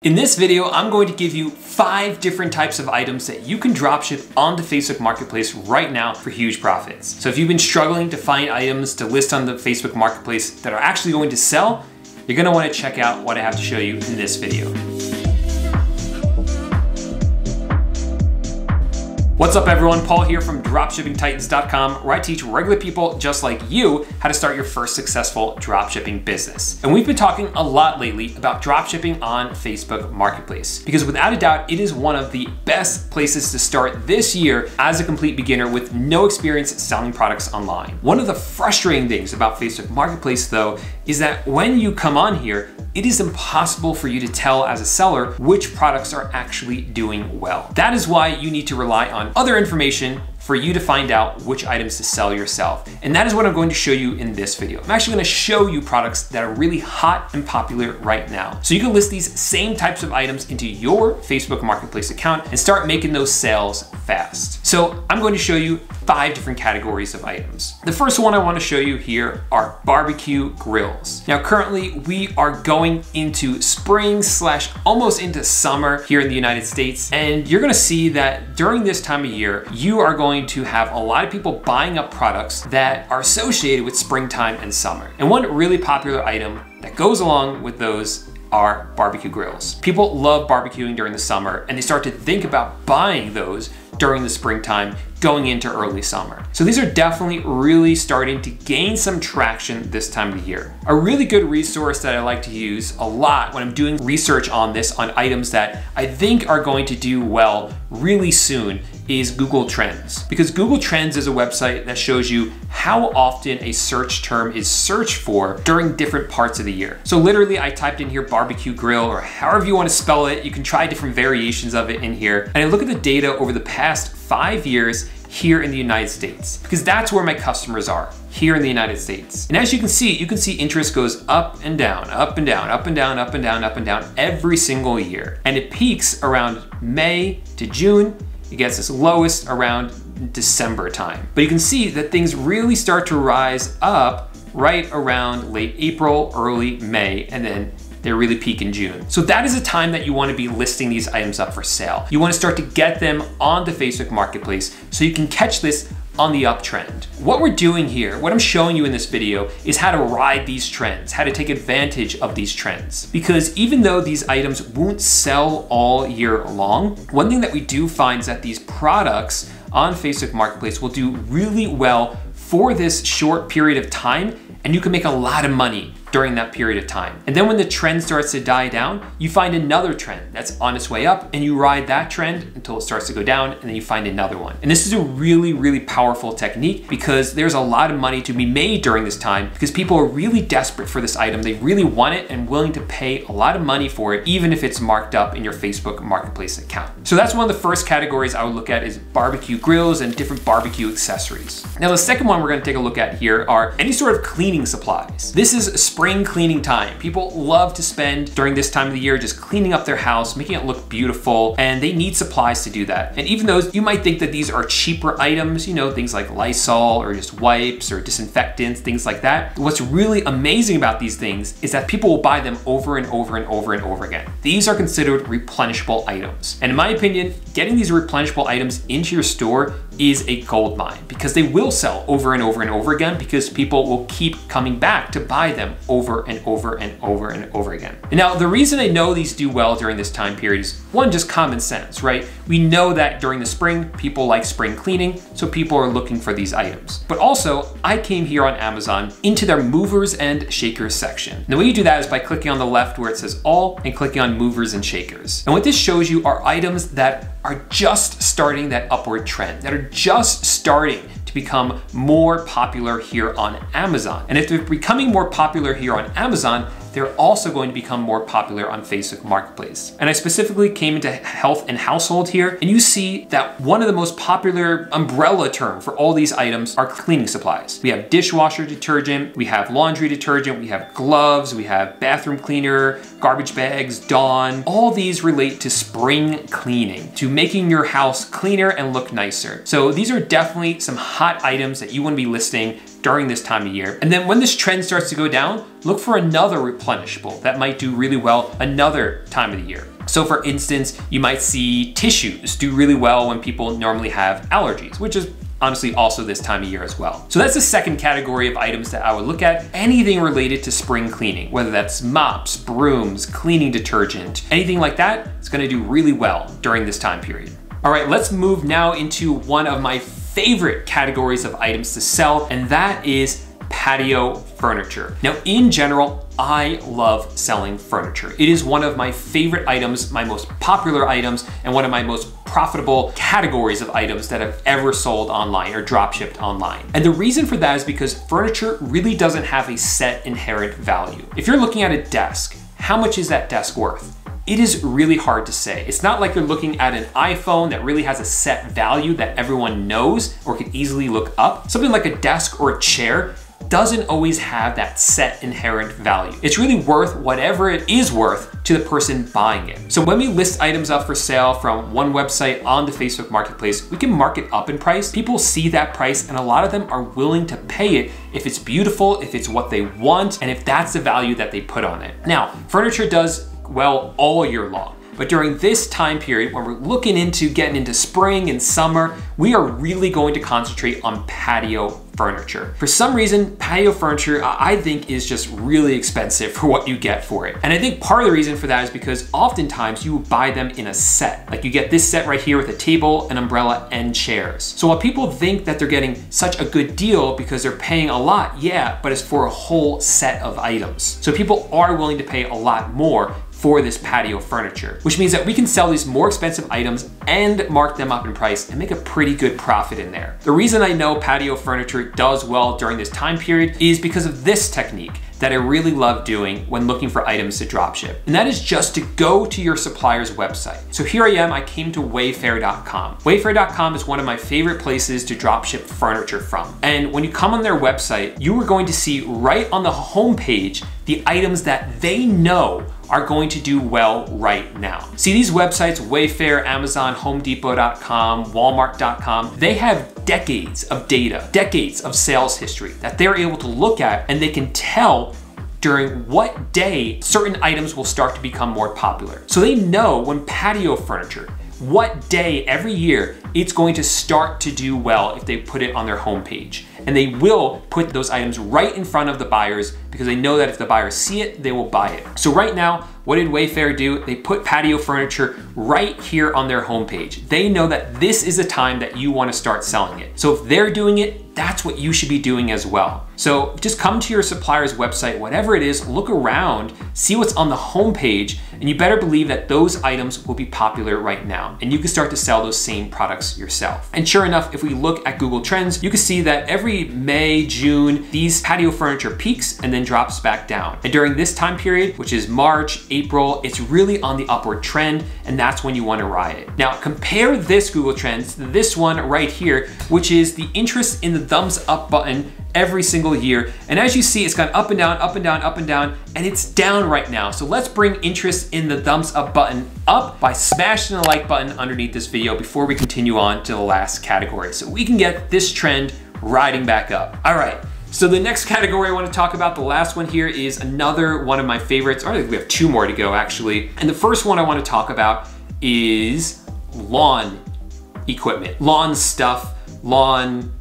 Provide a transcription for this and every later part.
In this video, I'm going to give you 5 different types of items that you can dropship on the Facebook Marketplace right now for huge profits. So if you've been struggling to find items to list on the Facebook Marketplace that are actually going to sell, you're going to want to check out what I have to show you in this video. What's up everyone, Paul here from dropshippingtitans.com, where I teach regular people just like you how to start your first successful dropshipping business. And we've been talking a lot lately about dropshipping on Facebook Marketplace, because without a doubt, it is one of the best places to start this year as a complete beginner with no experience selling products online. One of the frustrating things about Facebook Marketplace though, is that when you come on here, it is impossible for you to tell as a seller which products are actually doing well. That is why you need to rely on other information for you to find out which items to sell yourself. And that is what I'm going to show you in this video. I'm actually going to show you products that are really hot and popular right now. So you can list these same types of items into your Facebook Marketplace account and start making those sales fast. So I'm going to show you 5 different categories of items. The first one I want to show you here are barbecue grills. Now currently we are going into spring / almost into summer here in the United States, and you're going to see that during this time of year you are going to have a lot of people buying up products that are associated with springtime and summer. And one really popular item that goes along with those are barbecue grills. People love barbecuing during the summer, and they start to think about buying those during the springtime going into early summer. So these are definitely really starting to gain some traction this time of the year. A really good resource that I like to use a lot when I'm doing research on this, on items that I think are going to do well really soon, is Google Trends. Because Google Trends is a website that shows you how often a search term is searched for during different parts of the year. So literally I typed in here barbecue grill, or however you want to spell it. You can try different variations of it in here. And I look at the data over the past 5 years here in the United States, because that's where my customers are, here in the United States. And as you can see interest goes up and down, up and down, up and down, up and down, up and down every single year. And it peaks around May to June. It gets its lowest around December time. But you can see that things really start to rise up right around late April, early May, and then they really peak in June. So that is a time that you want to be listing these items up for sale. You want to start to get them on the Facebook Marketplace so you can catch this on the uptrend. What we're doing here, what I'm showing you in this video, is how to ride these trends, how to take advantage of these trends. Because even though these items won't sell all year long, one thing that we do find is that these products on Facebook Marketplace will do really well for this short period of time, and you can make a lot of money during that period of time. And then when the trend starts to die down, you find another trend that's on its way up, and you ride that trend until it starts to go down, and then you find another one. And this is a really, really powerful technique, because there's a lot of money to be made during this time, because people are really desperate for this item. They really want it and willing to pay a lot of money for it, even if it's marked up in your Facebook Marketplace account. So that's one of the first categories I would look at, is barbecue grills and different barbecue accessories. Now the second one we're going to take a look at here are any sort of cleaning supplies. This is spring cleaning time. People love to spend during this time of the year just cleaning up their house, making it look beautiful, and they need supplies to do that. And even though you might think that these are cheaper items, you know, things like Lysol or just wipes or disinfectants, things like that, what's really amazing about these things is that people will buy them over and over and over and over again. These are considered replenishable items. And in my opinion, getting these replenishable items into your store is a gold mine, because they will sell over and over and over again, because people will keep coming back to buy them over and over and over and over again. And now the reason I know these do well during this time period is, one, just common sense, right? We know that during the spring, people like spring cleaning, so people are looking for these items. But also, I came here on Amazon into their movers and shakers section. And the way you do that is by clicking on the left where it says all, and clicking on movers and shakers. And what this shows you are items that are just starting that upward trend, that are just starting to become more popular here on Amazon. And if they're becoming more popular here on Amazon, they're also going to become more popular on Facebook Marketplace. And I specifically came into health and household here, and you see that one of the most popular umbrella term for all these items are cleaning supplies. We have dishwasher detergent, we have laundry detergent, we have gloves, we have bathroom cleaner, garbage bags, Dawn. All these relate to spring cleaning, to making your house cleaner and look nicer. So these are definitely some hot items that you want to be listing during this time of year. And then when this trend starts to go down, look for another replenishable that might do really well another time of the year. So for instance, you might see tissues do really well when people normally have allergies, which is honestly also this time of year as well. So that's the second category of items that I would look at. Anything related to spring cleaning, whether that's mops, brooms, cleaning detergent, anything like that, it's gonna do really well during this time period. All right, let's move now into one of my favorite categories of items to sell, and that is patio furniture. Now, in general, I love selling furniture. It is one of my favorite items, my most popular items, and one of my most profitable categories of items that I've ever sold online or drop shipped online. And the reason for that is because furniture really doesn't have a set inherent value. If you're looking at a desk, how much is that desk worth? It is really hard to say. It's not like you're looking at an iPhone that really has a set value that everyone knows or can easily look up. Something like a desk or a chair doesn't always have that set inherent value. It's really worth whatever it is worth to the person buying it. So when we list items up for sale from one website on the Facebook Marketplace, we can mark it up in price. People see that price and a lot of them are willing to pay it if it's beautiful, if it's what they want, and if that's the value that they put on it. Now, furniture does well all year long. But during this time period, when we're looking into getting into spring and summer, we are really going to concentrate on patio furniture. For some reason, patio furniture, I think, is just really expensive for what you get for it. And I think part of the reason for that is because oftentimes you buy them in a set. Like you get this set right here with a table, an umbrella, and chairs. So while people think that they're getting such a good deal because they're paying a lot, yeah, but it's for a whole set of items. So people are willing to pay a lot more for this patio furniture, which means that we can sell these more expensive items and mark them up in price and make a pretty good profit in there. The reason I know patio furniture does well during this time period is because of this technique that I really love doing when looking for items to dropship. And that is just to go to your supplier's website. So here I am, I came to Wayfair.com. Wayfair.com is one of my favorite places to dropship furniture from. And when you come on their website, you are going to see right on the homepage the items that they know are going to do well right now. See, these websites, Wayfair, Amazon, HomeDepot.com, Walmart.com, they have decades of data, decades of sales history that they're able to look at, and they can tell during what day certain items will start to become more popular. So they know when patio furniture, what day every year it's going to start to do well if they put it on their homepage. And they will put those items right in front of the buyers because they know that if the buyers see it, they will buy it. So right now, what did Wayfair do? They put patio furniture right here on their homepage. They know that this is the time that you want to start selling it. So if they're doing it, that's what you should be doing as well. So just come to your supplier's website, whatever it is, look around, see what's on the homepage, and you better believe that those items will be popular right now. And you can start to sell those same products yourself. And sure enough, if we look at Google Trends, you can see that every May, June, these patio furniture peaks and then drops back down. And during this time period, which is March, April, it's really on the upward trend, and that's when you want to ride it. Now compare this Google Trends to this one right here, which is the interest in the thumbs up button every single year. And as you see, it's gone up and down, up and down, up and down, and it's down right now. So let's bring interest in the thumbs up button up by smashing the like button underneath this video before we continue on to the last category, so we can get this trend riding back up. All right. So the next category I want to talk about, the last one here, is another one of my favorites. Or I think we have two more to go actually. And the first one I want to talk about is lawn equipment, lawn stuff, lawn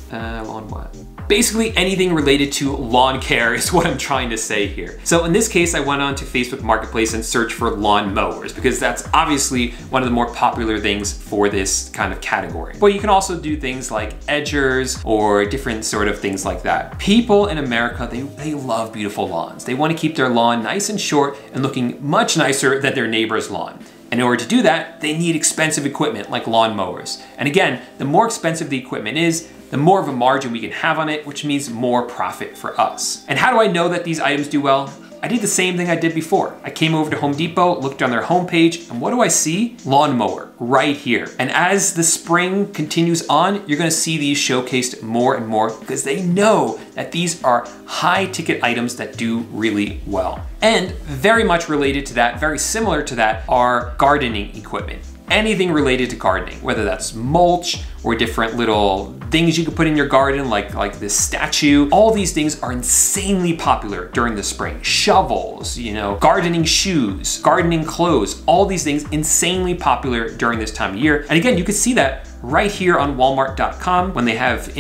what? Basically anything related to lawn care is what I'm trying to say here. So in this case, I went on to Facebook Marketplace and searched for lawn mowers because that's obviously one of the more popular things for this kind of category. But you can also do things like edgers or different sort of things like that. People in America, they love beautiful lawns. They want to keep their lawn nice and short and looking much nicer than their neighbor's lawn. And in order to do that, they need expensive equipment like lawn mowers. And again, the more expensive the equipment is, the more of a margin we can have on it, which means more profit for us. And how do I know that these items do well? I did the same thing I did before. I came over to Home Depot, looked on their homepage, and what do I see? Lawnmower right here. And as the spring continues on, you're gonna see these showcased more and more because they know that these are high ticket items that do really well. And very much related to that, very similar to that, are gardening equipment. anything related to gardening, whether that's mulch or different little things you could put in your garden, like this statue. All these things are insanely popular during the spring. Shovels, you know, gardening shoes, gardening clothes, all these things insanely popular during this time of year. And again, you can see that right here on Walmart.com when they have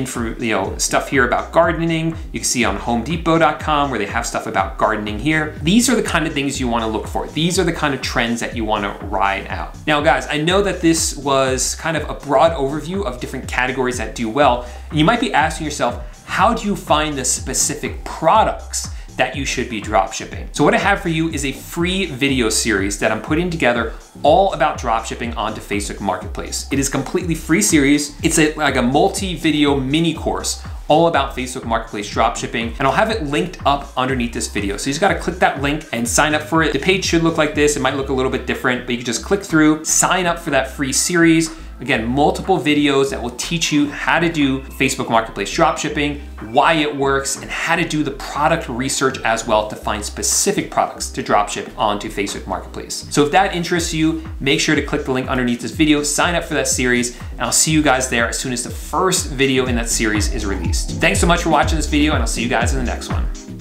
stuff here about gardening. You can see on HomeDepot.com where they have stuff about gardening here. These are the kind of things you want to look for. These are the kind of trends that you want to ride out. Now guys, I know that this was kind of a broad overview of different categories that do well. You might be asking yourself, how do you find the specific products that you should be drop shipping? So what I have for you is a free video series that I'm putting together all about drop shipping onto Facebook Marketplace. It is a completely free series. It's like a multi-video mini course all about Facebook Marketplace drop shipping, and I'll have it linked up underneath this video. So you just gotta click that link and sign up for it. The page should look like this. It might look a little bit different, but you can just click through, sign up for that free series. Again, multiple videos that will teach you how to do Facebook Marketplace dropshipping, why it works, and how to do the product research as well to find specific products to dropship onto Facebook Marketplace. So if that interests you, make sure to click the link underneath this video, sign up for that series, and I'll see you guys there as soon as the first video in that series is released. Thanks so much for watching this video, and I'll see you guys in the next one.